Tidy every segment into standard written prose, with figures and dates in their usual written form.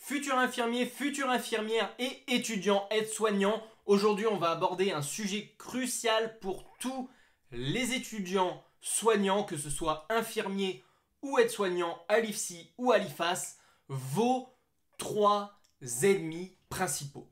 Futurs infirmiers, futures infirmières et étudiants aides-soignants, aujourd'hui on va aborder un sujet crucial pour tous les étudiants soignants, que ce soit infirmiers ou aides-soignants à l'IFSI ou à l'IFAS, vos 3 ennemis principaux.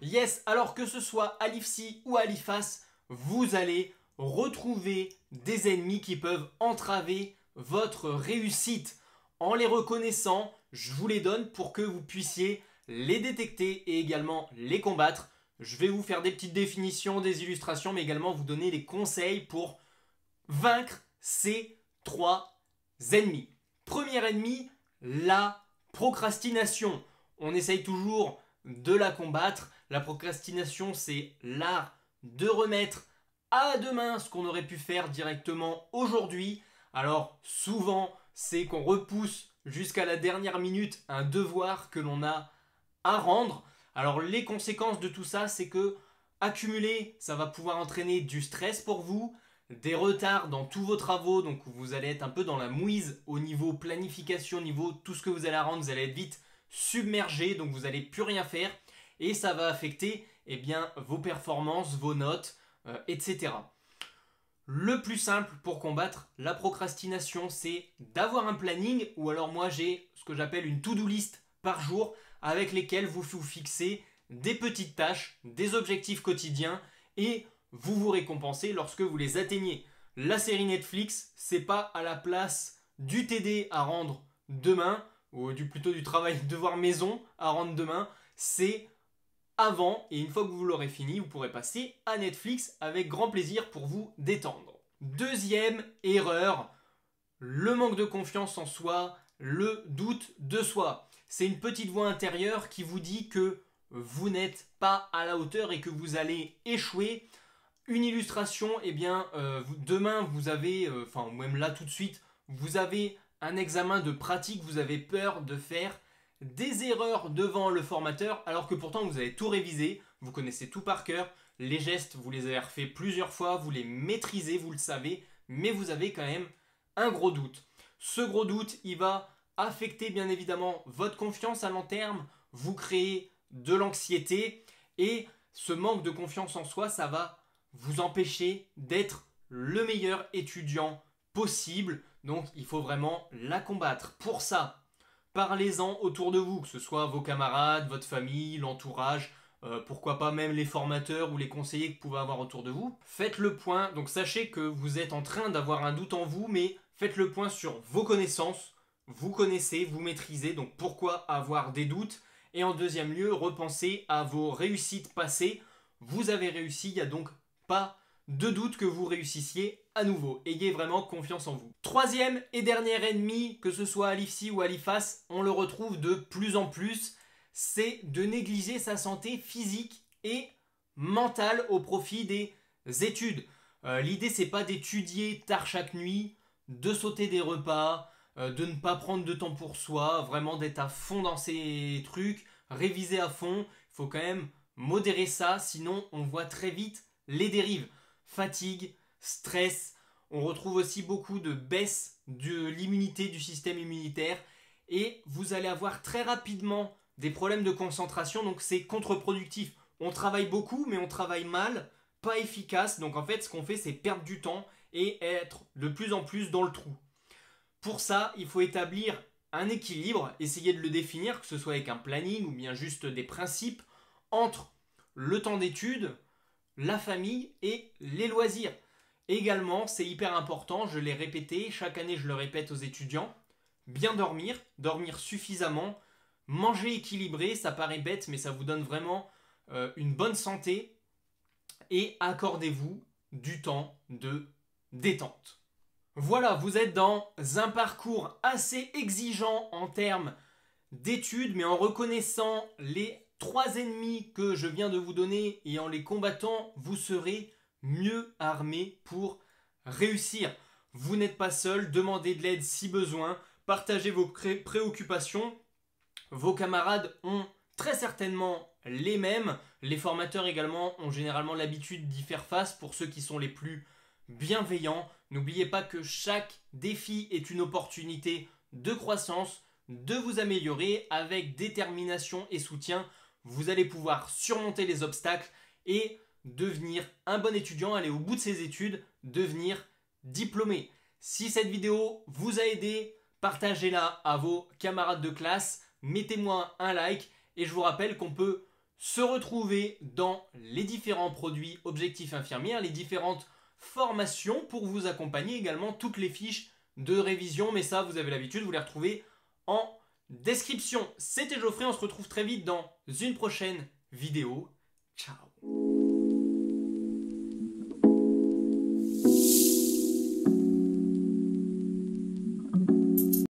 Yes, alors que ce soit à l'IFSI ou à l'IFAS, vous allez retrouver des ennemis qui peuvent entraver votre réussite. En les reconnaissant, je vous les donne pour que vous puissiez les détecter et également les combattre. Je vais vous faire des petites définitions, des illustrations, mais également vous donner des conseils pour vaincre ces 3 ennemis. Premier ennemi, la procrastination. On essaye toujours de la combattre. La procrastination, c'est l'art de remettre à demain ce qu'on aurait pu faire directement aujourd'hui. Alors souvent, c'est qu'on repousse jusqu'à la dernière minute un devoir que l'on a à rendre. Alors les conséquences de tout ça, c'est que accumuler, ça va pouvoir entraîner du stress pour vous, des retards dans tous vos travaux, donc vous allez être un peu dans la mouise au niveau planification, au niveau tout ce que vous allez rendre, vous allez être vite submergé, donc vous n'allez plus rien faire. Et ça va affecter vos performances, vos notes, etc. Le plus simple pour combattre la procrastination, c'est d'avoir un planning, ou alors moi j'ai ce que j'appelle une to-do list par jour, avec lesquelles vous vous fixez des petites tâches, des objectifs quotidiens, et vous vous récompensez lorsque vous les atteignez. La série Netflix, c'est pas à la place du TD à rendre demain, ou plutôt du travail devoir maison à rendre demain, c'est avant, et une fois que vous l'aurez fini, vous pourrez passer à Netflix avec grand plaisir pour vous détendre. Deuxième erreur, le manque de confiance en soi, le doute de soi. C'est une petite voix intérieure qui vous dit que vous n'êtes pas à la hauteur et que vous allez échouer. Une illustration, demain vous avez, même là tout de suite, vous avez un examen de pratique, vous avez peur de faire des erreurs devant le formateur alors que pourtant vous avez tout révisé, vous connaissez tout par cœur, les gestes vous les avez refaits plusieurs fois, vous les maîtrisez, vous le savez, mais vous avez quand même un gros doute. Ce gros doute, il va affecter bien évidemment votre confiance à long terme, vous créez de l'anxiété et ce manque de confiance en soi, ça va vous empêcher d'être le meilleur étudiant possible, donc il faut vraiment la combattre. Pour ça, parlez-en autour de vous, que ce soit vos camarades, votre famille, l'entourage, pourquoi pas même les formateurs ou les conseillers que vous pouvez avoir autour de vous. Faites le point, donc sachez que vous êtes en train d'avoir un doute en vous, mais faites le point sur vos connaissances. Vous connaissez, vous maîtrisez, donc pourquoi avoir des doutes? Et en deuxième lieu, repensez à vos réussites passées. Vous avez réussi, il n'y a donc pas de doute que vous réussissiez à nouveau. Ayez vraiment confiance en vous. Troisième et dernier ennemi, que ce soit à l'IFSI ou à l'IFAS, on le retrouve de plus en plus, c'est de négliger sa santé physique et mentale au profit des études. L'idée, c'est pas d'étudier tard chaque nuit, de sauter des repas, de ne pas prendre de temps pour soi, vraiment d'être à fond dans ces trucs, réviser à fond. Il faut quand même modérer ça, sinon on voit très vite les dérives. Fatigue, stress, on retrouve aussi beaucoup de baisse de l'immunité, du système immunitaire et vous allez avoir très rapidement des problèmes de concentration, donc c'est contre-productif. On travaille beaucoup mais on travaille mal, pas efficace, donc en fait ce qu'on fait c'est perdre du temps et être de plus en plus dans le trou. Pour ça, il faut établir un équilibre, essayer de le définir, que ce soit avec un planning ou bien juste des principes, entre le temps d'étude, la famille et les loisirs. Également, c'est hyper important, je l'ai répété, chaque année je le répète aux étudiants, bien dormir, dormir suffisamment, manger équilibré, ça paraît bête mais ça vous donne vraiment une bonne santé et accordez-vous du temps de détente. Voilà, vous êtes dans un parcours assez exigeant en termes d'études, mais en reconnaissant les 3 ennemis que je viens de vous donner et en les combattant, vous serez mieux armé pour réussir. Vous n'êtes pas seul, demandez de l'aide si besoin, partagez vos préoccupations. Vos camarades ont très certainement les mêmes. Les formateurs également ont généralement l'habitude d'y faire face pour ceux qui sont les plus bienveillants. N'oubliez pas que chaque défi est une opportunité de croissance, de vous améliorer avec détermination et soutien. Vous allez pouvoir surmonter les obstacles et devenir un bon étudiant, aller au bout de ses études, devenir diplômé. Si cette vidéo vous a aidé, partagez-la à vos camarades de classe, mettez-moi un like et je vous rappelle qu'on peut se retrouver dans les différents produits Objectif Infirmière, les différentes formations pour vous accompagner, également toutes les fiches de révision, mais ça vous avez l'habitude, vous les retrouvez en description. C'était Geoffrey, on se retrouve très vite dans une prochaine vidéo. Ciao.